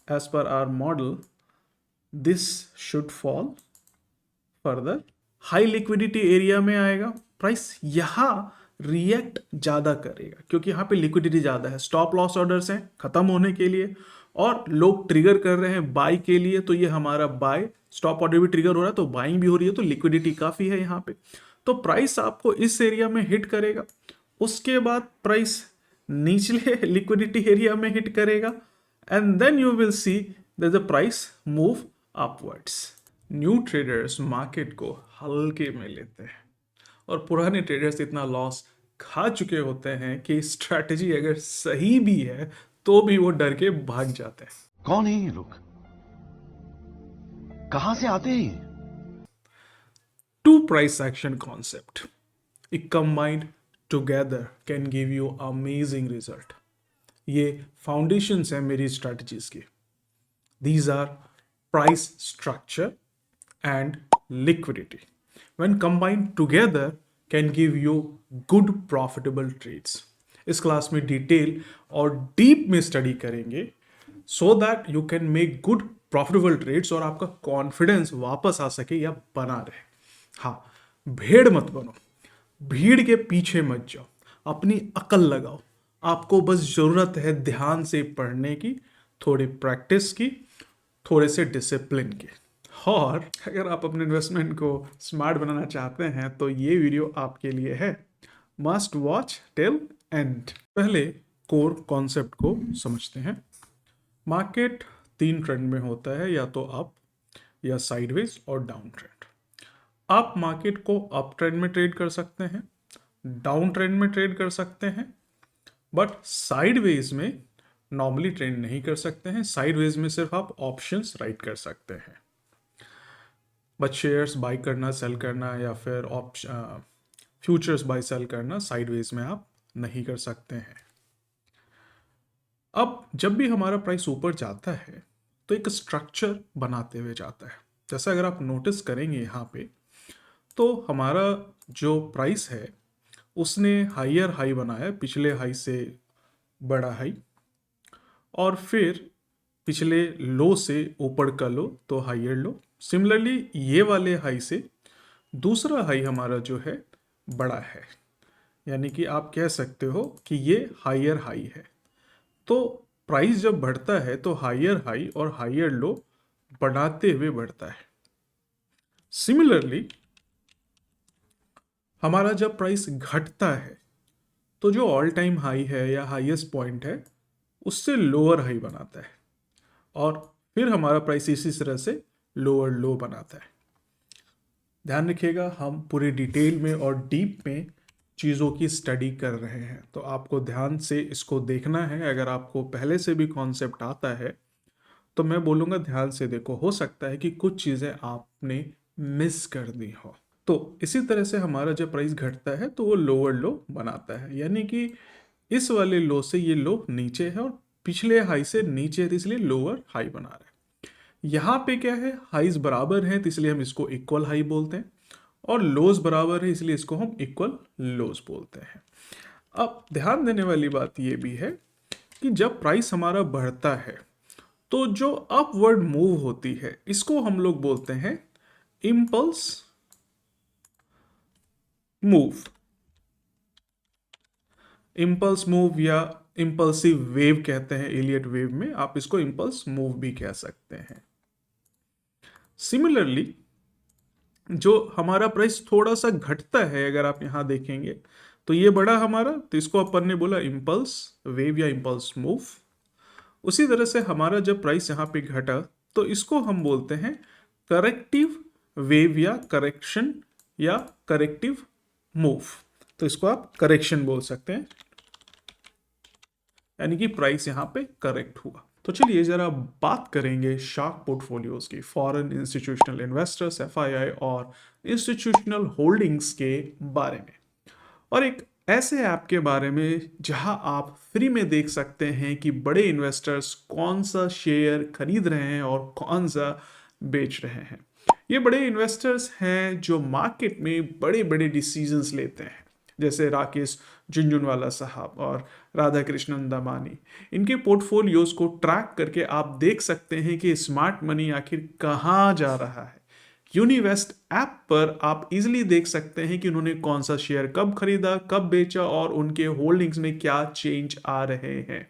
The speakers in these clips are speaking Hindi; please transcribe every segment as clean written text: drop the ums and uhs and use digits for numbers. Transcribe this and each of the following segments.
as per our model, this should fall further. High liquidity area में आएगा, प्राइस यहां रिएक्ट ज्यादा करेगा क्योंकि यहां पे लिक्विडिटी ज्यादा है, स्टॉप लॉस ऑर्डर्स हैं खत्म होने के लिए और लोग ट्रिगर कर रहे हैं बाय के लिए, तो ये हमारा बाय, स्टॉप ऑर्डर भी ट्रिगर हो रहा है तो बाइंग भी हो रही है, तो लिक्विडिटी काफी है यहाँ पे, तो प्राइस आपको इस एरिया में हिट करेगा। उसके बाद प्राइस निचले लिक्विडिटी एरिया में हिट करेगा and then you will see that the price move upwards. New traders market को हल्के में लेते हैं और पुराने ट्रेडर्स इतना लॉस खा चुके होते हैं कि स्ट्रैटेजी अगर सही भी है तो भी वो डर के भाग जाते हैं। कौन है ये लोग, कहां से आते हैं? Two price action concept combined together can give you amazing result. ये फाउंडेशंस है मेरी स्ट्रैटेजीज की। These are price structure and liquidity when combined together can give you good profitable trades। इस क्लास में डिटेल और डीप में स्टडी करेंगे so that you can make good profitable trades और आपका कॉन्फिडेंस वापस आ सके या बना रहे। हाँ, भेड़ मत बनो, भीड़ के पीछे मत जाओ, अपनी अकल लगाओ। आपको बस जरूरत है ध्यान से पढ़ने की, थोड़ी प्रैक्टिस की, थोड़े से डिसिप्लिन की। और अगर आप अपने इन्वेस्टमेंट को स्मार्ट बनाना चाहते हैं तो ये वीडियो आपके लिए है, मस्ट वॉच टिल एंड। पहले कोर कॉन्सेप्ट को समझते हैं। मार्केट 3 ट्रेंड में होता है, या तो अप या साइडवेज और डाउन ट्रेंड। आप मार्केट को अप ट्रेंड में ट्रेड कर सकते हैं, डाउन ट्रेंड में ट्रेड कर सकते हैं, बट साइडवेज में नॉर्मली ट्रेड नहीं कर सकते हैं। साइडवेज में सिर्फ आप ऑप्शंस राइट कर सकते हैं, बट शेयर्स बाई करना, सेल करना या फिर फ्यूचर्स बाई सेल करना साइडवेज में आप नहीं कर सकते हैं। अब जब भी हमारा प्राइस ऊपर जाता है तो एक स्ट्रक्चर बनाते हुए जाता है। जैसा अगर आप नोटिस करेंगे यहाँ पे, तो हमारा जो प्राइस है उसने हायर हाई बनाया, पिछले हाई से बड़ा हाई, और फिर पिछले लो से ऊपर का लो तो हायर लो। सिमिलरली ये वाले हाई से दूसरा हाई हमारा जो है बड़ा है, यानी कि आप कह सकते हो कि ये हायर हाई है। तो प्राइस जब बढ़ता है तो हायर हाई और हायर लो बढ़ाते हुए बढ़ता है। सिमिलरली हमारा जब प्राइस घटता है तो जो ऑल टाइम हाई है या हाईएस्ट पॉइंट है उससे लोअर हाई बनाता है और फिर हमारा प्राइस इसी तरह से लोअर लो बनाता है। ध्यान रखिएगा, हम पूरे डिटेल में और डीप में चीज़ों की स्टडी कर रहे हैं, तो आपको ध्यान से इसको देखना है। अगर आपको पहले से भी कॉन्सेप्ट आता है तो मैं बोलूँगा ध्यान से देखो, हो सकता है कि कुछ चीज़ें आपने मिस कर दी हो। तो इसी तरह से हमारा जब प्राइस घटता है तो वो लोअर लो बनाता है, यानी कि इस वाले लो से ये लो नीचे है और पिछले हाई से नीचे है, तो इसलिए लोअर हाई बना रहा है। यहाँ पे क्या है, हाईज बराबर है तो इसलिए हम इसको इक्वल हाई बोलते हैं, और लोज बराबर है इसलिए इसको हम इक्वल लोज बोलते हैं। अब ध्यान देने वाली बात ये भी है कि जब प्राइस हमारा बढ़ता है तो जो अपवर्ड मूव होती है इसको हम लोग बोलते हैं इम्पल्स मूव। इम्पल्स मूव या इम्पल्सिव वेव कहते हैं एलियट वेव में, आप इसको इम्पल्स मूव भी कह सकते हैं। सिमिलरली जो हमारा प्राइस थोड़ा सा घटता है, अगर आप यहां देखेंगे तो ये बड़ा हमारा, तो इसको अपन ने बोला इम्पल्स वेव या इम्पल्स मूव। उसी तरह से हमारा जब प्राइस यहाँ पे घटा तो इसको हम बोलते हैं करेक्टिव वेव या करेक्शन या करेक्टिव मूव, तो इसको आप करेक्शन बोल सकते हैं, यानी कि प्राइस यहाँ पे करेक्ट हुआ। तो चलिए जरा बात करेंगे शार्क पोर्टफोलियोज की, फॉरेन इंस्टीट्यूशनल इन्वेस्टर्स एफआईआई और इंस्टीट्यूशनल होल्डिंग्स के बारे में, और एक ऐसे ऐप के बारे में जहां आप फ्री में देख सकते हैं कि बड़े इन्वेस्टर्स कौन सा शेयर खरीद रहे हैं और कौन सा बेच रहे हैं। ये बड़े इन्वेस्टर्स हैं जो मार्केट में बड़े बड़े डिसीजंस लेते हैं, जैसे राकेश झुनझुनवाला साहब और राधा कृष्णन दमानी। इनके पोर्टफोलियोज को ट्रैक करके आप देख सकते हैं कि स्मार्ट मनी आखिर कहाँ जा रहा है। यूनिवेस्ट ऐप पर आप इजीली देख सकते हैं कि उन्होंने कौन सा शेयर कब खरीदा, कब बेचा और उनके होल्डिंग्स में क्या चेंज आ रहे हैं।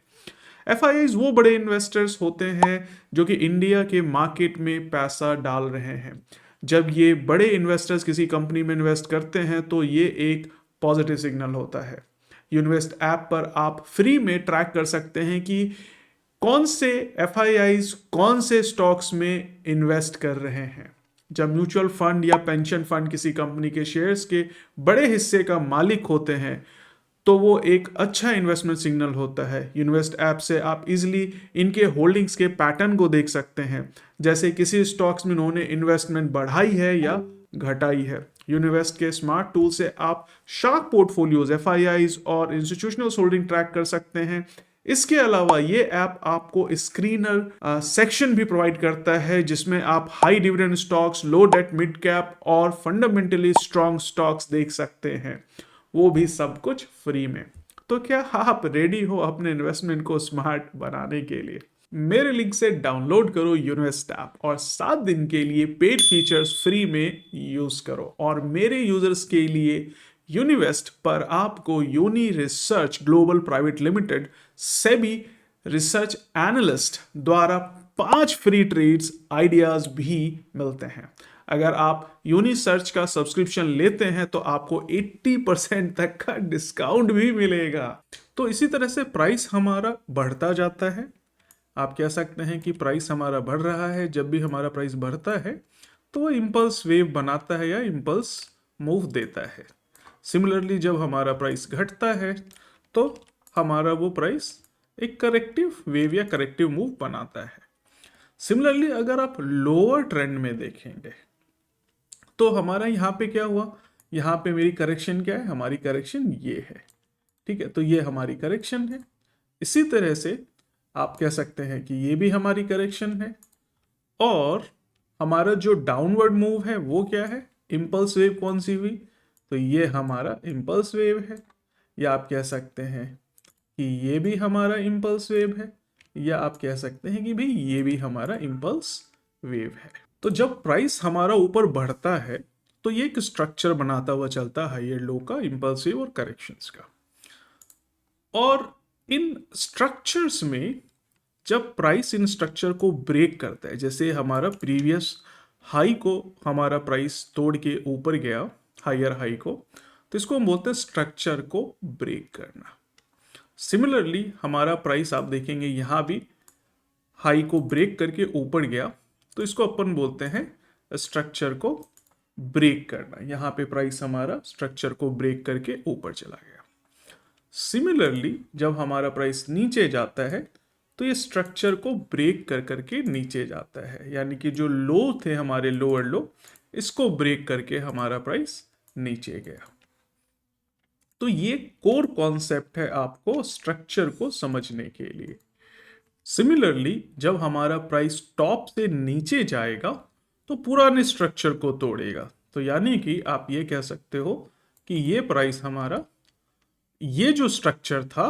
एफआईआईज वो बड़े इन्वेस्टर्स होते हैं जो कि इंडिया के मार्केट में पैसा डाल रहे हैं। जब ये बड़े इन्वेस्टर्स किसी कंपनी में इन्वेस्ट करते हैं तो ये एक पॉजिटिव सिग्नल होता है। यूनिवेस्ट ऐप पर आप फ्री में ट्रैक कर सकते हैं कि कौन से एफआईआईज कौन से स्टॉक्स में इन्वेस्ट कर रहे हैं। जब म्यूचुअल फंड या पेंशन फंड किसी कंपनी के शेयर्स के बड़े हिस्से का मालिक होते हैं तो वो एक अच्छा इन्वेस्टमेंट सिग्नल होता है। यूनिवेस्ट ऐप से आप इजीली इनके होल्डिंग्स के पैटर्न को देख सकते हैं, जैसे किसी स्टॉक्स में उन्होंने इन्वेस्टमेंट बढ़ाई है या घटाई है। यूनिवेस्ट के स्मार्ट टूल से आप शार्क पोर्टफोलियोज, एफआईआईज और इंस्टीट्यूशनल होल्डिंग ट्रैक कर सकते हैं। इसके अलावा ये ऐप आपको स्क्रीनर सेक्शन भी प्रोवाइड करता है जिसमें आप हाई डिविडेंड स्टॉक्स, लो डेट, मिड कैप और फंडामेंटली स्ट्रॉन्ग स्टॉक्स देख सकते हैं, वो भी सब कुछ फ्री में। तो क्या आप रेडी हो अपने इन्वेस्टमेंट को स्मार्ट बनाने के लिए? मेरे लिंक से डाउनलोड करो यूनिवेस्ट ऐप और 7 दिन के लिए पेड फीचर्स फ्री में यूज करो। और मेरे यूजर्स के लिए यूनिवेस्ट पर आपको Uni research global private limited SEBI research analyst द्वारा 5 फ्री ट्रेड्स आइडियाज भी मिलते हैं। अगर आप यूनि सर्च का सब्सक्रिप्शन लेते हैं तो आपको 80% तक का डिस्काउंट भी मिलेगा। तो इसी तरह से प्राइस हमारा बढ़ता जाता है। आप कह सकते हैं कि प्राइस हमारा बढ़ रहा है। जब भी हमारा प्राइस बढ़ता है तो वो इम्पल्स वेव बनाता है या इम्पल्स मूव देता है। सिमिलरली जब हमारा प्राइस घटता है तो हमारा वो प्राइस एक करेक्टिव वेव या करेक्टिव मूव बनाता है। सिमिलरली अगर आप लोअर ट्रेंड में देखेंगे तो हमारा यहाँ पे क्या हुआ, यहाँ पे मेरी करेक्शन क्या है, हमारी करेक्शन ये है। ठीक है, तो ये हमारी करेक्शन है। इसी तरह से आप कह सकते हैं कि ये भी हमारी करेक्शन है। और हमारा जो डाउनवर्ड मूव है वो क्या है, इम्पल्स वेव कौन सी हुई, तो ये हमारा इम्पल्स वेव है। या आप कह सकते हैं कि ये भी हमारा इम्पल्स वेव है, या आप कह सकते हैं कि भाई ये भी हमारा इम्पल्स वेव है। तो जब प्राइस हमारा ऊपर बढ़ता है तो ये एक स्ट्रक्चर बनाता हुआ चलता है हायर लो का, इम्पल्स वेव और करेक्शंस का। और इन स्ट्रक्चर्स में जब प्राइस इन स्ट्रक्चर को ब्रेक करता है, जैसे हमारा प्रीवियस हाई को हमारा प्राइस तोड़ के ऊपर गया, हायर हाई को, तो इसको हम बोलते हैं स्ट्रक्चर को ब्रेक करना। सिमिलरली हमारा प्राइस आप देखेंगे यहाँ भी हाई को ब्रेक करके ऊपर गया, तो इसको अपन बोलते हैं स्ट्रक्चर को ब्रेक करना। यहाँ पे प्राइस हमारा स्ट्रक्चर को ब्रेक करके ऊपर चला गया। सिमिलरली जब हमारा प्राइस नीचे जाता है तो ये स्ट्रक्चर को ब्रेक कर करके नीचे जाता है, यानी कि जो लो थे हमारे लोअर लो, इसको ब्रेक करके हमारा प्राइस नीचे गया। तो ये कोर कॉन्सेप्ट है आपको स्ट्रक्चर को समझने के लिए। सिमिलरली जब हमारा प्राइस टॉप से नीचे जाएगा तो पुराने स्ट्रक्चर को तोड़ेगा। तो यानी कि आप ये कह सकते हो कि ये प्राइस हमारा, ये जो स्ट्रक्चर था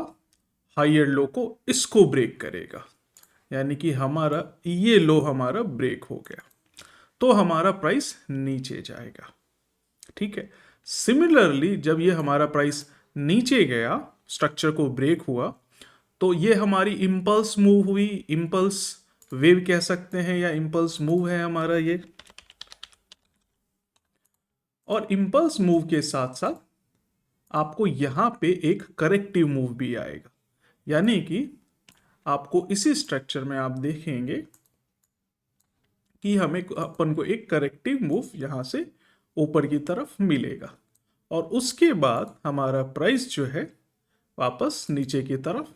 हायर लो को, इसको ब्रेक करेगा, यानी कि हमारा ये लो हमारा ब्रेक हो गया तो हमारा प्राइस नीचे जाएगा। ठीक है, सिमिलरली जब ये हमारा प्राइस नीचे गया, स्ट्रक्चर को ब्रेक हुआ, तो ये हमारी इम्पल्स मूव हुई, इम्पल्स वेव कह सकते हैं या इम्पल्स मूव है हमारा ये। और इम्पल्स मूव के साथ साथ आपको यहां पे एक करेक्टिव मूव भी आएगा, यानी कि आपको इसी स्ट्रक्चर में आप देखेंगे कि हमें अपन को एक करेक्टिव मूव यहां से ऊपर की तरफ मिलेगा और उसके बाद हमारा प्राइस जो है वापस नीचे की तरफ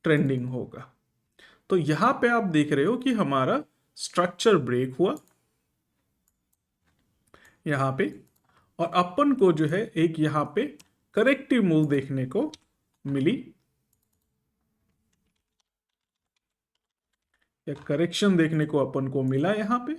ट्रेंडिंग होगा। तो यहां पे आप देख रहे हो कि हमारा स्ट्रक्चर ब्रेक हुआ यहां पे, और अपन को जो है एक यहां पे करेक्टिव मूव देखने को मिली, या करेक्शन देखने को अपन को मिला यहां पे।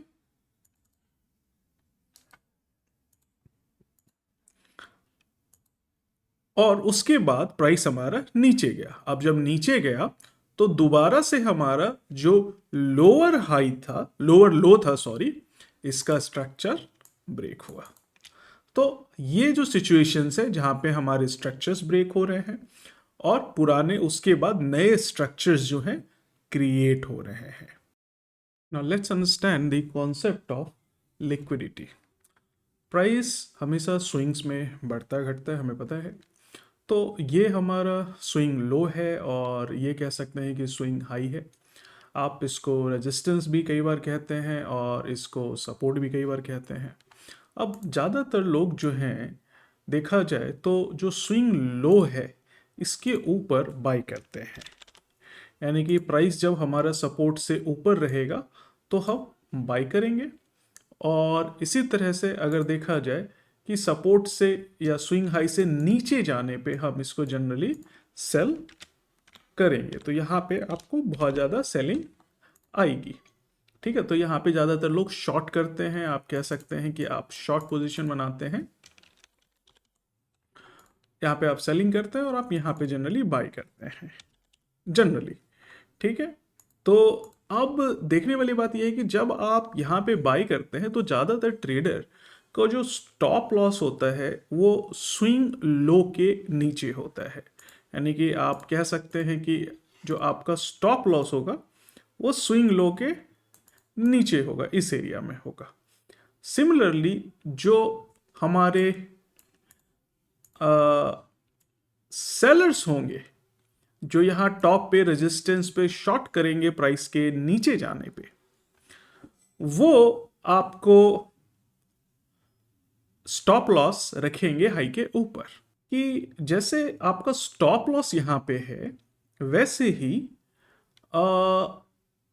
और उसके बाद प्राइस हमारा नीचे गया। अब जब नीचे गया तो दोबारा से हमारा जो लोअर हाई था, लोअर लो था सॉरी, इसका स्ट्रक्चर ब्रेक हुआ। तो ये जो सिचुएशंस है जहां पे हमारे स्ट्रक्चर्स ब्रेक हो रहे हैं और पुराने उसके बाद नए स्ट्रक्चर्स जो हैं क्रिएट हो रहे हैं। Now let's understand the concept of liquidity. Price हमेशा स्विंग्स में बढ़ता घटता है, हमें पता है। तो ये हमारा स्विंग लो है और ये कह सकते हैं कि स्विंग हाई है। आप इसको रेजिस्टेंस भी कई बार कहते हैं और इसको सपोर्ट भी कई बार कहते हैं। अब ज़्यादातर लोग जो हैं, देखा जाए तो जो स्विंग लो है इसके ऊपर बाई करते हैं, यानी कि प्राइस जब हमारा सपोर्ट से ऊपर रहेगा तो हम बाई करेंगे। और इसी तरह से अगर देखा जाए कि सपोर्ट से या स्विंग हाई से नीचे जाने पे हम इसको जनरली सेल करेंगे। तो यहाँ पे आपको बहुत ज़्यादा सेलिंग आएगी। ठीक है, तो यहाँ पे ज़्यादातर लोग शॉर्ट करते हैं। आप कह सकते हैं कि आप शॉर्ट पोजीशन बनाते हैं, यहाँ पे आप सेलिंग करते हैं और आप यहाँ पे जनरली बाई करते हैं जनरली। ठीक है, तो अब देखने वाली बात यह है कि जब आप यहाँ पे बाई करते हैं तो ज़्यादातर ट्रेडर का जो स्टॉप लॉस होता है वो स्विंग लो के नीचे होता है। यानी कि आप कह सकते हैं कि जो आपका स्टॉप लॉस होगा वो स्विंग लो के नीचे होगा, इस एरिया में होगा। सिमिलरली जो हमारे सेलर्स होंगे जो यहाँ टॉप पे रेजिस्टेंस पे शॉर्ट करेंगे प्राइस के नीचे जाने पे, वो आपको स्टॉप लॉस रखेंगे हाई के ऊपर। कि जैसे आपका स्टॉप लॉस यहाँ पे है वैसे ही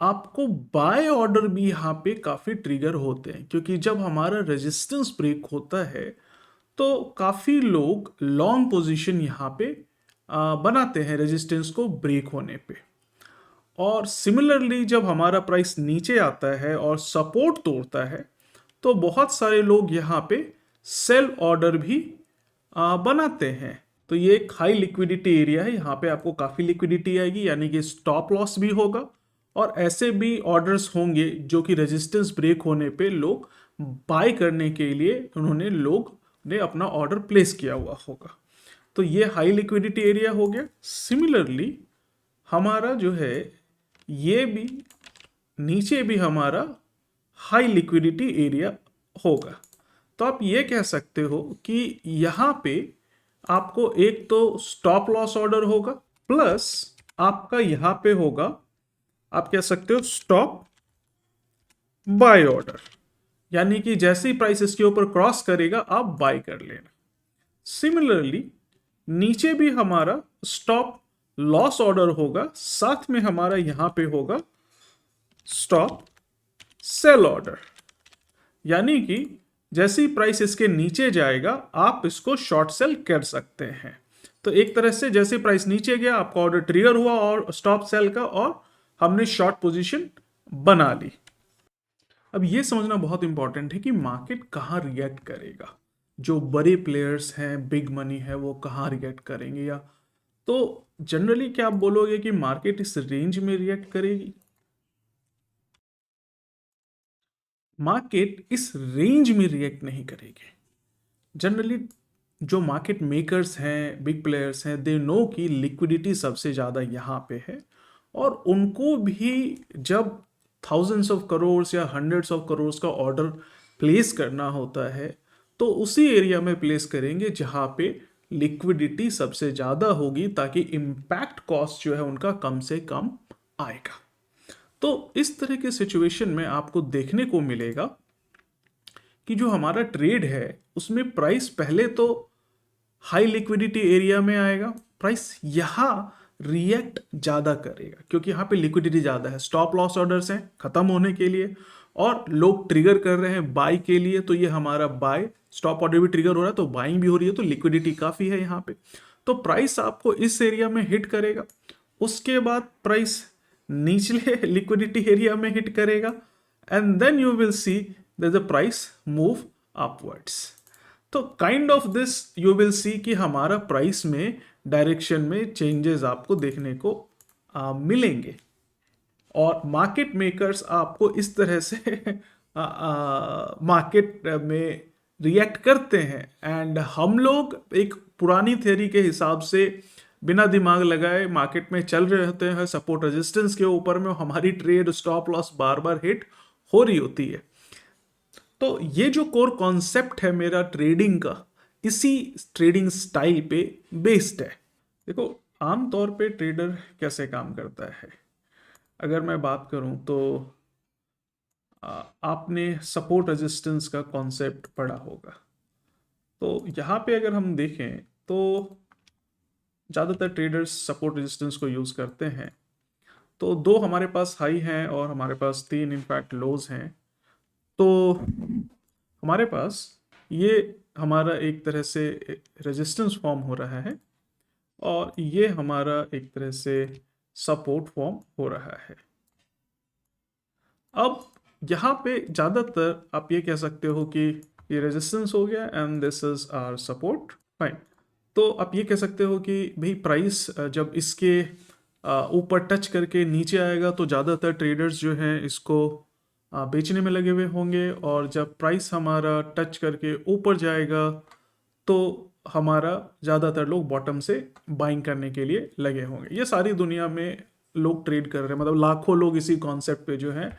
आपको बाय ऑर्डर भी यहाँ पे काफ़ी ट्रिगर होते हैं, क्योंकि जब हमारा रेजिस्टेंस ब्रेक होता है तो काफ़ी लोग लॉन्ग पोजीशन यहाँ पे बनाते हैं रेजिस्टेंस को ब्रेक होने पे। और सिमिलरली जब हमारा प्राइस नीचे आता है और सपोर्ट तोड़ता है तो बहुत सारे लोग यहाँ पे सेल ऑर्डर भी बनाते हैं। तो ये एक हाई लिक्विडिटी एरिया है, यहाँ पे आपको काफ़ी लिक्विडिटी आएगी, यानी कि स्टॉप लॉस भी होगा और ऐसे भी ऑर्डर्स होंगे जो कि रेजिस्टेंस ब्रेक होने पे लोग बाय करने के लिए उन्होंने लोग ने अपना ऑर्डर प्लेस किया हुआ होगा। तो ये हाई लिक्विडिटी एरिया हो गया। सिमिलरली हमारा जो है ये भी नीचे भी हमारा हाई लिक्विडिटी एरिया होगा। तो आप ये कह सकते हो कि यहाँ पे आपको एक तो स्टॉप लॉस ऑर्डर होगा प्लस आपका यहाँ पे होगा, आप कह सकते हो स्टॉप बाय ऑर्डर, यानी कि जैसे ही प्राइस इसके ऊपर क्रॉस करेगा आप बाय कर लेना। सिमिलरली नीचे भी हमारा स्टॉप लॉस ऑर्डर होगा, साथ में हमारा यहां पे होगा स्टॉप सेल ऑर्डर, यानी कि जैसे ही प्राइस इसके नीचे जाएगा आप इसको शॉर्ट सेल कर सकते हैं। तो एक तरह से जैसे प्राइस नीचे गया आपका ऑर्डर ट्रिगर हुआ और स्टॉप सेल का, और हमने शॉर्ट पोजीशन बना ली। अब ये समझना बहुत इंपॉर्टेंट है कि मार्केट कहाँ रिएक्ट करेगा, जो बड़े प्लेयर्स हैं, बिग मनी है, वो कहाँ रिएक्ट करेंगे। या तो जनरली क्या आप बोलोगे कि मार्केट इस रेंज में रिएक्ट करेगी? मार्केट इस रेंज में रिएक्ट नहीं करेगी। जनरली जो मार्केट मेकर्स हैं, बिग प्लेयर्स हैं, दे नो कि लिक्विडिटी सबसे ज़्यादा यहाँ पे है और उनको भी जब थाउजेंड्स ऑफ करोड़ या हंड्रेड्स ऑफ करोड़ का ऑर्डर प्लेस करना होता है तो उसी एरिया में प्लेस करेंगे जहाँ पे लिक्विडिटी सबसे ज़्यादा होगी, ताकि इम्पैक्ट कॉस्ट जो है उनका कम से कम आएगा। तो इस तरह के सिचुएशन में आपको देखने को मिलेगा कि जो हमारा ट्रेड है उसमें प्राइस पहले तो हाई लिक्विडिटी एरिया में आएगा, प्राइस यहाँ रिएक्ट ज़्यादा करेगा क्योंकि यहाँ पे लिक्विडिटी ज़्यादा है, स्टॉप लॉस ऑर्डर्स हैं ख़त्म होने के लिए और लोग ट्रिगर कर रहे हैं बाई के लिए। तो ये हमारा बाय, स्टॉप ऑर्डर भी ट्रिगर हो रहा है तो बाइंग भी हो रही है, तो लिक्विडिटी काफ़ी है यहाँ पे। तो प्राइस आपको इस एरिया में हिट करेगा, उसके बाद प्राइस निचले लिक्विडिटी एरिया में हिट करेगा and then you will see that the price move upwards. तो kind of this you will see कि हमारा प्राइस में डायरेक्शन में चेंजेस आपको देखने को मिलेंगे, और मार्केट मेकर्स आपको इस तरह से मार्केट में रिएक्ट करते हैं। एंड हम लोग एक पुरानी थ्योरी के हिसाब से बिना दिमाग लगाए मार्केट में चल रहे होते हैं सपोर्ट रेजिस्टेंस के ऊपर में, हमारी ट्रेड स्टॉप लॉस बार बार हिट हो रही होती है। तो ये जो कोर कॉन्सेप्ट है मेरा ट्रेडिंग का, इसी ट्रेडिंग स्टाइल पे बेस्ड है। देखो आमतौर पे ट्रेडर कैसे काम करता है, अगर मैं बात करूं तो आपने सपोर्ट रेजिस्टेंस का कॉन्सेप्ट पढ़ा होगा। तो यहाँ पे अगर हम देखें तो ज़्यादातर ट्रेडर्स सपोर्ट रेजिस्टेंस को यूज़ करते हैं। तो दो हमारे पास हाई हैं और हमारे पास तीन इनफैक्ट लोज हैं। तो हमारे पास ये हमारा एक तरह से रेजिस्टेंस फॉर्म हो रहा है और ये हमारा एक तरह से सपोर्ट फॉर्म हो रहा है। अब यहाँ पे ज़्यादातर आप ये कह सकते हो कि ये रेजिस्टेंस हो गया and this is our support, fine. तो आप ये कह सकते हो कि भाई प्राइस जब इसके ऊपर टच करके नीचे आएगा तो ज़्यादातर ट्रेडर्स जो हैं इसको बेचने में लगे हुए होंगे, और जब प्राइस हमारा टच करके ऊपर जाएगा तो हमारा ज़्यादातर लोग बॉटम से बाइंग करने के लिए लगे होंगे। ये सारी दुनिया में लोग ट्रेड कर रहे हैं, मतलब लाखों लोग इसी कॉन्सेप्ट पे जो है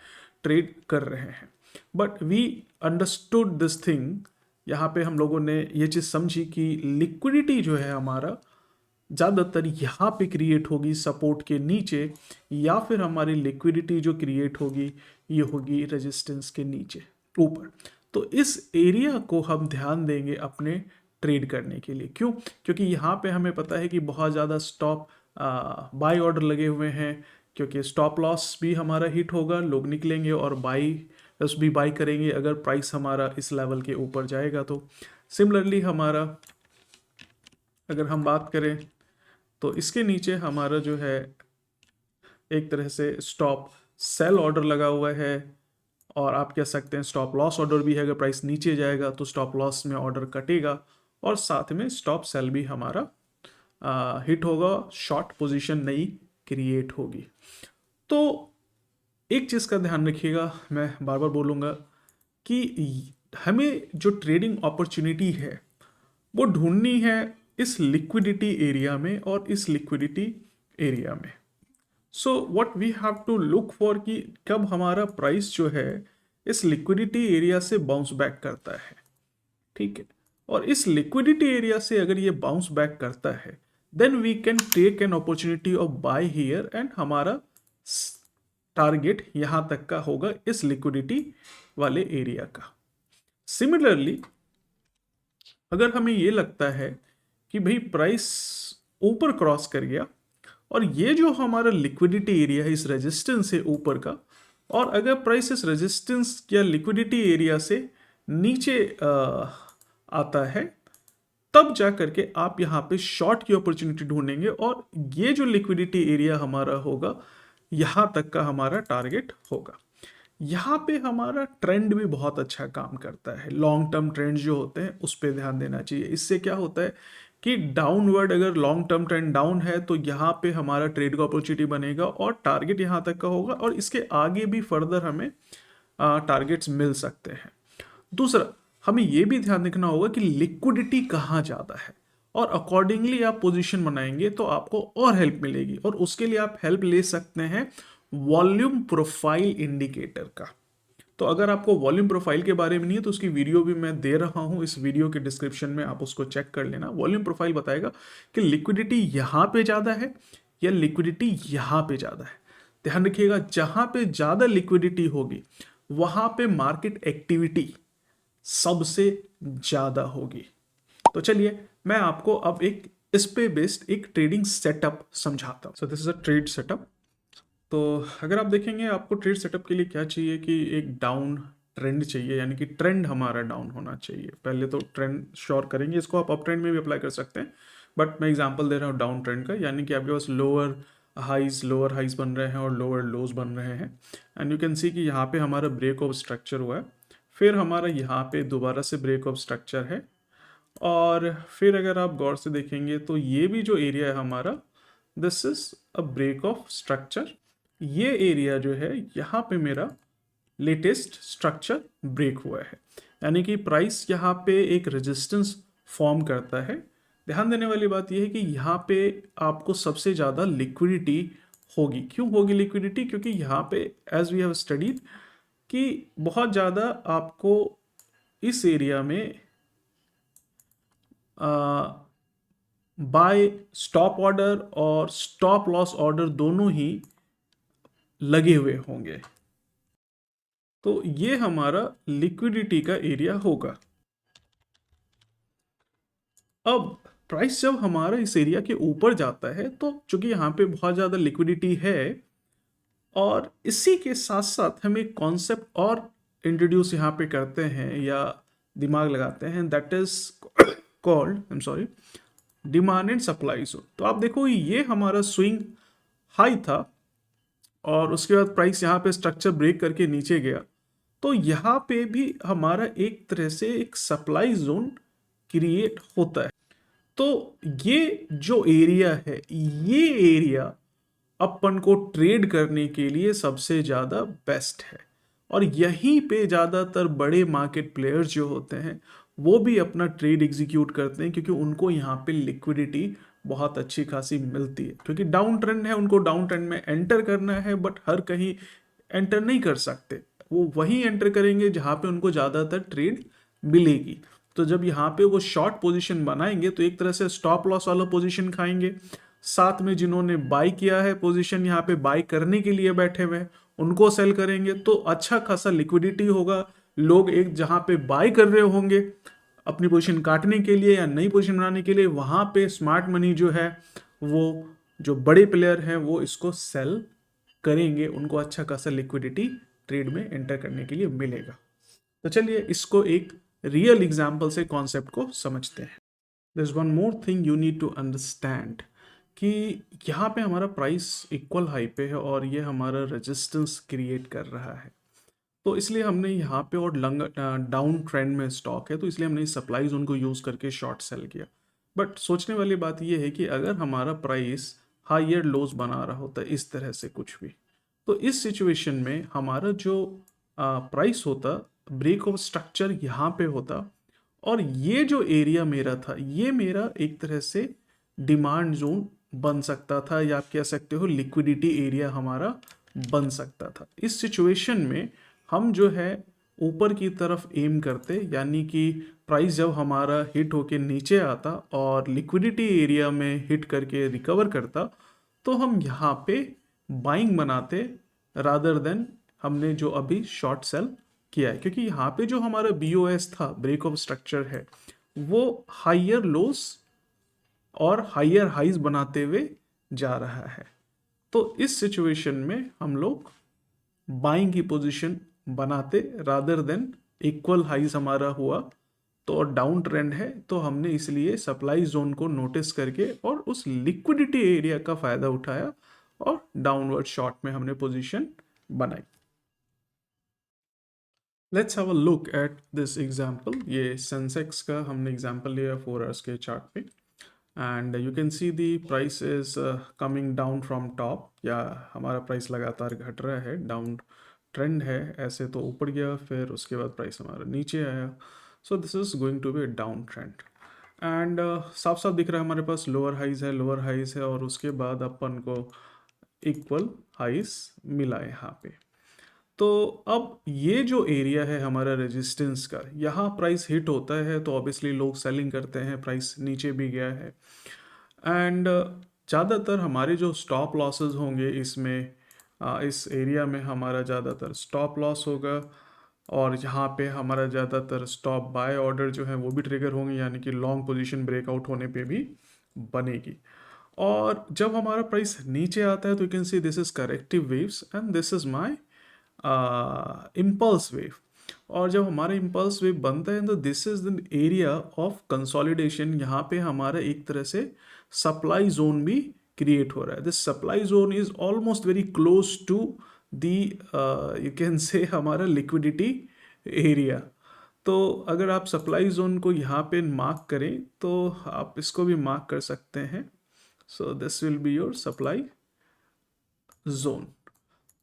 ट्रेड कर रहे हैं। But we understood this thing, यहाँ पे हम लोगों ने ये चीज़ समझी कि लिक्विडिटी जो है हमारा ज़्यादातर यहाँ पे क्रिएट होगी सपोर्ट के नीचे, या फिर हमारी लिक्विडिटी जो क्रिएट होगी ये होगी रेजिस्टेंस के नीचे ऊपर। तो इस एरिया को हम ध्यान देंगे अपने ट्रेड करने के लिए। क्यों? क्योंकि यहाँ पे हमें पता है कि बहुत ज़्यादा स्टॉप बाय ऑर्डर लगे हुए हैं, क्योंकि स्टॉप लॉस भी हमारा हिट होगा, लोग निकलेंगे और बाई भी बाई करेंगे अगर प्राइस हमारा इस लेवल के ऊपर जाएगा। तो सिमिलरली हमारा अगर हम बात करें तो इसके नीचे हमारा जो है एक तरह से स्टॉप सेल ऑर्डर लगा हुआ है, और आप कह सकते हैं स्टॉप लॉस ऑर्डर भी है। अगर प्राइस नीचे जाएगा तो स्टॉप लॉस में ऑर्डर कटेगा और साथ में स्टॉप सेल भी हमारा हिट होगा, शॉर्ट पोजीशन नई क्रिएट होगी। तो एक चीज़ का ध्यान रखिएगा, मैं बार बार बोलूँगा कि हमें जो ट्रेडिंग अपॉर्चुनिटी है वो ढूंढनी है इस लिक्विडिटी एरिया में और इस लिक्विडिटी एरिया में। So what we have to look for कि कब हमारा प्राइस जो है इस लिक्विडिटी एरिया से बाउंस बैक करता है, ठीक है। और इस लिक्विडिटी एरिया से अगर ये बाउंस बैक करता है then we can take an opportunity of buy here, and हमारा टारगेट यहां तक का होगा इस लिक्विडिटी वाले एरिया का। सिमिलरली अगर हमें ये लगता है कि भाई प्राइस ऊपर क्रॉस कर गया और ये जो हमारा लिक्विडिटी एरिया है इस रेजिस्टेंस से ऊपर का, और अगर प्राइस इस रेजिस्टेंस या लिक्विडिटी एरिया से नीचे आता है, तब जा करके आप यहाँ पे शॉर्ट की अपॉर्चुनिटी ढूंढेंगे, और ये जो लिक्विडिटी एरिया हमारा होगा यहाँ तक का हमारा टारगेट होगा। यहाँ पे हमारा ट्रेंड भी बहुत अच्छा काम करता है। लॉन्ग टर्म ट्रेंड जो होते हैं उस पर ध्यान देना चाहिए। इससे क्या होता है कि डाउनवर्ड अगर लॉन्ग टर्म ट्रेंड डाउन है तो यहाँ पे हमारा ट्रेड का अपॉर्चुनिटी बनेगा और टारगेट यहाँ तक का होगा, और इसके आगे भी फर्दर हमें टारगेट्स मिल सकते हैं। दूसरा, हमें ये भी ध्यान रखना होगा कि लिक्विडिटी कहाँ ज़्यादा है, और अकॉर्डिंगली आप पोजीशन बनाएंगे तो आपको और हेल्प मिलेगी, और उसके लिए आप हेल्प ले सकते हैं वॉल्यूम प्रोफाइल इंडिकेटर का। तो अगर आपको वॉल्यूम प्रोफाइल के बारे में नहीं है तो उसकी वीडियो भी मैं दे रहा हूं इस वीडियो के डिस्क्रिप्शन में, आप उसको चेक कर लेना। वॉल्यूम प्रोफाइल बताएगा कि लिक्विडिटी यहाँ पे ज़्यादा है या लिक्विडिटी यहाँ पे ज़्यादा है। ध्यान रखिएगा, जहाँ पे ज़्यादा लिक्विडिटी होगी वहाँ पे मार्केट एक्टिविटी सबसे ज़्यादा होगी। तो चलिए मैं आपको अब एक इस पे बेस्ड एक ट्रेडिंग सेटअप समझाता हूँ। सो this is a trade setup. तो अगर आप देखेंगे आपको ट्रेड सेटअप के लिए क्या चाहिए कि एक डाउन ट्रेंड चाहिए, यानी कि ट्रेंड हमारा डाउन होना चाहिए। पहले तो ट्रेंड श्योर करेंगे, इसको आप अप ट्रेंड में भी अप्लाई कर सकते हैं, बट मैं एग्जांपल दे रहा हूँ डाउन ट्रेंड का, यानी कि आपके पास लोअर हाइज बन रहे हैं और लोअर लोज बन रहे हैं। एंड यू कैन सी कि यहाँ पे हमारा ब्रेक ऑफ स्ट्रक्चर हुआ है, फिर हमारा यहाँ पे दोबारा से ब्रेक ऑफ स्ट्रक्चर है, और फिर अगर आप गौर से देखेंगे तो ये भी जो एरिया है हमारा, this is a break of structure. ये एरिया जो है यहाँ पे मेरा लेटेस्ट स्ट्रक्चर ब्रेक हुआ है, यानी कि प्राइस यहाँ पे एक रेजिस्टेंस फॉर्म करता है। ध्यान देने वाली बात यह है कि यहाँ पे आपको सबसे ज़्यादा लिक्विडिटी होगी। क्यों होगी लिक्विडिटी? क्योंकि यहाँ पे एज वी हैव स्टडीड कि बहुत ज़्यादा आपको इस एरिया में बाय स्टॉप ऑर्डर और स्टॉप लॉस ऑर्डर दोनों ही लगे हुए होंगे। तो ये हमारा लिक्विडिटी का एरिया होगा। अब प्राइस जब हमारा इस एरिया के ऊपर जाता है तो चूंकि यहाँ पे बहुत ज़्यादा लिक्विडिटी है, और इसी के साथ साथ हम एक कॉन्सेप्ट और इंट्रोड्यूस यहाँ पे करते हैं या दिमाग लगाते हैं, that is called, I am sorry, demand and supply zone. तो आप देखो ये हमारा स्विंग हाई था और उसके बाद प्राइस यहाँ पे स्ट्रक्चर ब्रेक करके नीचे गया, तो यहाँ पे भी हमारा एक तरह से एक सप्लाई जोन क्रिएट होता है। तो ये जो एरिया है, ये एरिया अपन को ट्रेड करने के लिए सबसे ज़्यादा बेस्ट है, और यहीं पे ज़्यादातर बड़े मार्केट प्लेयर्स जो होते हैं वो भी अपना ट्रेड एग्जीक्यूट करते हैं, क्योंकि उनको यहाँ पे लिक्विडिटी बहुत अच्छी खासी मिलती है। क्योंकि डाउन ट्रेंड है, उनको डाउन ट्रेंड में एंटर करना है, बट हर कहीं एंटर नहीं कर सकते। वो वहीं एंटर करेंगे जहाँ पे उनको ज़्यादातर ट्रेड मिलेगी। तो जब यहाँ पे वो शॉर्ट पोजीशन बनाएंगे तो एक तरह से स्टॉप लॉस वाला पोजीशन खाएंगे, साथ में जिन्होंने बाई किया है पोजीशन यहाँ पे बाई करने के लिए बैठे हुए हैं उनको सेल करेंगे, तो अच्छा खासा लिक्विडिटी होगा। लोग एक जहाँ पे बाई कर रहे होंगे अपनी पोजीशन काटने के लिए या नई पोजीशन बनाने के लिए, वहां पे स्मार्ट मनी जो है वो जो बड़े प्लेयर हैं वो इसको सेल करेंगे, उनको अच्छा खासा लिक्विडिटी ट्रेड में एंटर करने के लिए मिलेगा। तो चलिए इसको एक रियल एग्जाम्पल से कॉन्सेप्ट को समझते हैं। There's one more thing you need to understand कि यहाँ पे हमारा प्राइस इक्वल हाई पे है और ये हमारा रेजिस्टेंस क्रिएट कर रहा है। तो इसलिए हमने यहाँ पे, और डाउन ट्रेंड में स्टॉक है तो इसलिए हमने सप्लाई जोन को यूज़ करके शॉर्ट सेल किया। बट सोचने वाली बात यह है कि अगर हमारा प्राइस हायर लोज बना रहा होता है इस तरह से कुछ भी, तो इस सिचुएशन में हमारा जो प्राइस होता, ब्रेक ऑफ स्ट्रक्चर यहाँ पे होता, और ये जो एरिया मेरा था ये मेरा एक तरह से डिमांड जोन बन सकता था, या आप कह सकते हो लिक्विडिटी एरिया हमारा बन सकता था। इस सिचुएशन में हम जो है ऊपर की तरफ एम करते, यानी कि प्राइस जब हमारा हिट होके नीचे आता और लिक्विडिटी एरिया में हिट करके रिकवर करता, तो हम यहाँ पे बाइंग बनाते रादर देन हमने जो अभी शॉर्ट सेल किया है। क्योंकि यहाँ पे जो हमारा BOS था, ब्रेक ऑफ स्ट्रक्चर है, वो हाइयर लोस और हाइयर हाइज बनाते हुए जा रहा है। तो इस सिचुएशन में हम लोग बाइंग की पोजीशन बनाते रादर देन इक्वल हाइज हमारा हुआ तो, और डाउन ट्रेंड है तो हमने इसलिए सप्लाई जोन को नोटिस करके और उस लिक्विडिटी एरिया का फायदा उठाया और डाउनवर्ड शॉर्ट में हमने पोजीशन बनाई। Let's have a look at this example. ये सेंसेक्स का हमने एग्जांपल लिया 4 आवर्स के चार्ट पे, and you can see the price is coming down from top, या हमारा प्राइस लगातार घट रहा है, डाउन ट्रेंड है। ऐसे तो ऊपर गया, फिर उसके बाद प्राइस हमारा नीचे आया, so this is going to be a downtrend. And साफ साफ दिख रहा है हमारे पास लोअर हाइज है, लोअर हाइज है, और उसके बाद अपन को इक्वल हाइज मिला है यहाँ पे। तो अब ये जो एरिया है हमारा रेजिस्टेंस का, यहाँ प्राइस हिट होता है तो ऑब्वियसली लोग सेलिंग करते हैं, प्राइस नीचे भी गया है। एंड ज़्यादातर हमारे जो स्टॉप लॉसेस होंगे इसमें, इस एरिया में हमारा ज़्यादातर स्टॉप लॉस होगा, और यहाँ पे हमारा ज़्यादातर स्टॉप बाय ऑर्डर जो है वो भी ट्रिगर होंगे, यानी कि लॉन्ग पोजीशन ब्रेकआउट होने पे भी बनेगी। और जब हमारा प्राइस नीचे आता है तो you can see this is corrective waves and this is my impulse wave. और जब हमारा इम्पल्स वेव बनता है तो this is the area of consolidation. यहाँ पे हमारा एक तरह से सप्लाई जोन भी क्रिएट हो रहा है। This supply zone is almost very close to the, you can say हमारा लिक्विडिटी एरिया। तो अगर आप सप्लाई जोन को यहाँ पे मार्क करें तो आप इसको भी मार्क कर सकते हैं। So this will be your supply zone.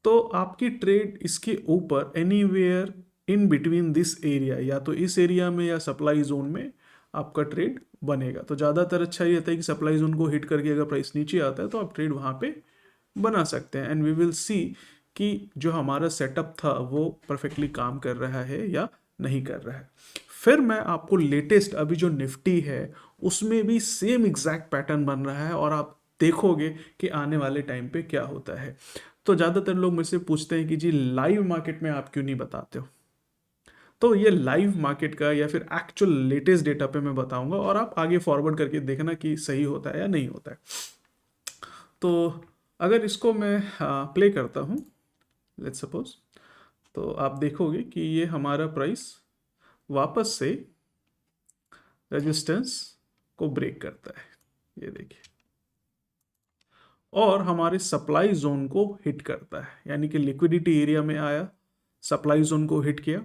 तो आपकी ट्रेड इसके ऊपर anywhere in between this area, या तो इस एरिया में या सप्लाई जोन में आपका ट्रेड बनेगा। तो ज़्यादातर अच्छा ये होता है कि सप्लाई जोन को हिट करके अगर प्राइस नीचे आता है तो आप ट्रेड वहाँ पे बना सकते हैं। एंड वी विल सी कि जो हमारा सेटअप था वो परफेक्टली काम कर रहा है या नहीं कर रहा है। फिर मैं आपको लेटेस्ट अभी जो निफ्टी है उसमें भी सेम एग्जैक्ट पैटर्न बन रहा है, और आप देखोगे कि आने वाले टाइम पे क्या होता है। तो ज़्यादातर लोग मुझसे पूछते हैं कि जी लाइव मार्केट में आप क्यों नहीं बताते हो। तो ये लाइव मार्केट का या फिर एक्चुअल लेटेस्ट डेटा पे मैं बताऊंगा, और आप आगे फॉरवर्ड करके देखना कि सही होता है या नहीं होता है। तो अगर इसको मैं प्ले करता हूँ, लेट्स सपोज, तो आप देखोगे कि ये हमारा प्राइस वापस से रेजिस्टेंस को ब्रेक करता है, ये देखिए, और हमारे सप्लाई जोन को हिट करता है, यानी कि लिक्विडिटी एरिया में आया, सप्लाई जोन को हिट किया।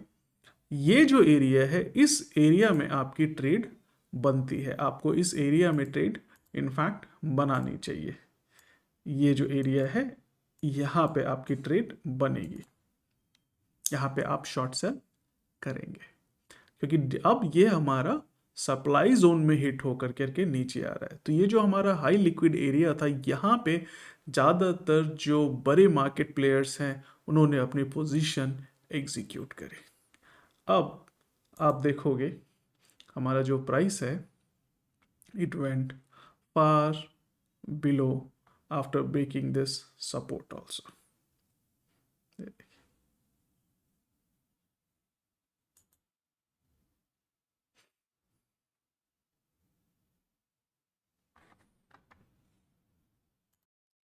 ये जो एरिया है इस एरिया में आपकी ट्रेड बनती है, आपको इस एरिया में ट्रेड इनफैक्ट बनानी चाहिए। ये जो एरिया है यहाँ पे आपकी ट्रेड बनेगी, यहाँ पे आप शॉर्ट सेल करेंगे, क्योंकि अब ये हमारा सप्लाई जोन में हिट होकर करके नीचे आ रहा है। तो ये जो हमारा हाई लिक्विड एरिया था, यहाँ पे ज़्यादातर जो बड़े मार्केट प्लेयर्स हैं उन्होंने अपनी पोजीशन एग्जीक्यूट करी। अब आप देखोगे हमारा जो प्राइस है it went far below after breaking this support also.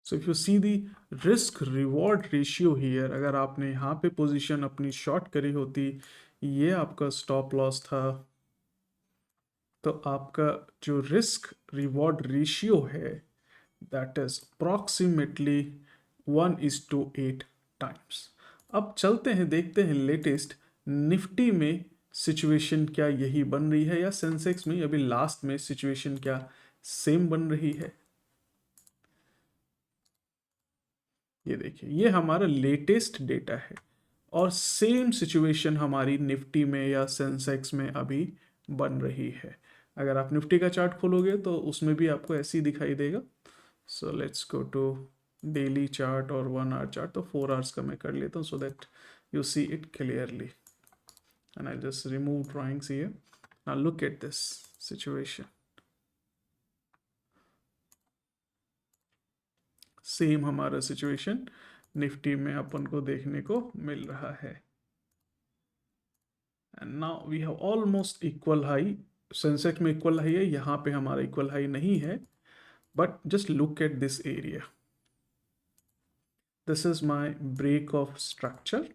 So if you see the risk reward ratio here, अगर आपने यहाँ पे पोजीशन अपनी शॉर्ट करी होती, ये आपका स्टॉप लॉस था, तो आपका जो रिस्क रिवॉर्ड रेशियो है दैट इज अप्रॉक्सीमेटली 1:8 टाइम्स। अब चलते हैं देखते हैं लेटेस्ट निफ्टी में सिचुएशन क्या यही बन रही है, या सेंसेक्स में अभी लास्ट में सिचुएशन क्या सेम बन रही है। ये देखिए, ये हमारा लेटेस्ट डेटा है, और सेम सिचुएशन हमारी निफ्टी में या सेंसेक्स में अभी बन रही है। अगर आप निफ्टी का चार्ट खोलोगे तो उसमें भी आपको ऐसे ही दिखाई देगा। So let's go to daily chart और 1 आवर चार्ट। तो 4 आवर्स का मैं कर लेता हूँ so that you see it clearly, and I just remove drawings here. Now look at this situation, same हमारा सिचुएशन निफ्टी में अपन को देखने को मिल रहा है। And now we have almost equal high, Sensex में इक्वल हाई है, यहाँ पे हमारा इक्वल हाई नहीं है, but just look at this area, this is my break of structure.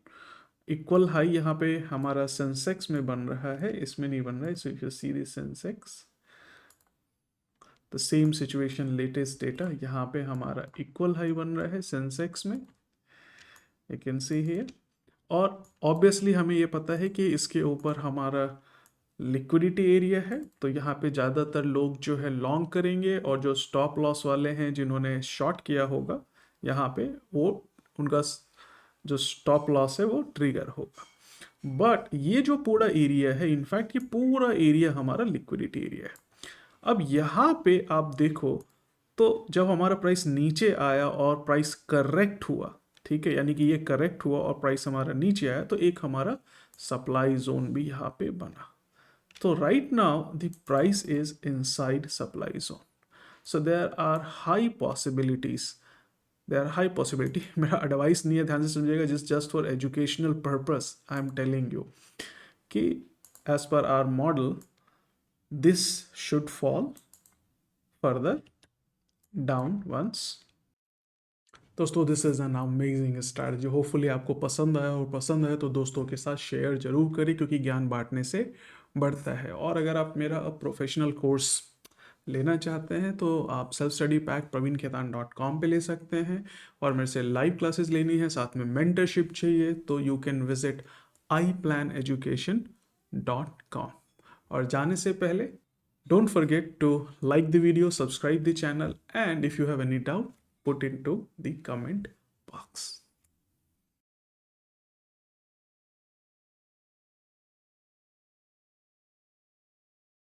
Equal high यहाँ पे हमारा सेंसेक्स में बन रहा है, इसमें नहीं बन रहा है। सो if you see this Sensex, the same situation latest data, यहाँ पे हमारा इक्वल हाई बन रहा है सेंसेक्स में, यू कैन सी हियर। और ऑब्वियसली हमें ये पता है कि इसके ऊपर हमारा लिक्विडिटी एरिया है, तो यहाँ पे ज़्यादातर लोग जो है लॉन्ग करेंगे, और जो स्टॉप लॉस वाले हैं जिन्होंने शॉर्ट किया होगा यहाँ पे, वो उनका जो स्टॉप लॉस है वो ट्रिगर होगा। बट ये जो पूरा एरिया है, इनफैक्ट ये पूरा एरिया हमारा लिक्विडिटी एरिया है। अब यहाँ पे आप देखो, तो जब हमारा प्राइस नीचे आया और प्राइस करेक्ट हुआ, ठीक है, यानी कि ये करेक्ट हुआ और प्राइस हमारा नीचे आया, तो एक हमारा सप्लाई जोन भी यहाँ पे बना। तो right now the price is inside supply zone, so there are high possibilities, there are high possibility मेरा एडवाइस नहीं है, ध्यान से समझिएगा, just for educational purpose I am telling you कि as per our model this should fall further down once। दोस्तों this is an amazing strategy, hopefully आपको पसंद आया, और पसंद आया तो दोस्तों के साथ शेयर जरूर करें, क्योंकि ज्ञान बांटने से बढ़ता है। और अगर आप मेरा प्रोफेशनल कोर्स लेना चाहते हैं तो आप सेल्फ स्टडी पैक praveenkhaitan.com पे ले सकते हैं, और मेरे से लाइव क्लासेस लेनी है, साथ में मेंटरशिप चाहिए, तो you can visit iPlan Education और जाने से पहले don't forget to like the video, subscribe the channel, and if you have any doubt, put into the comment box.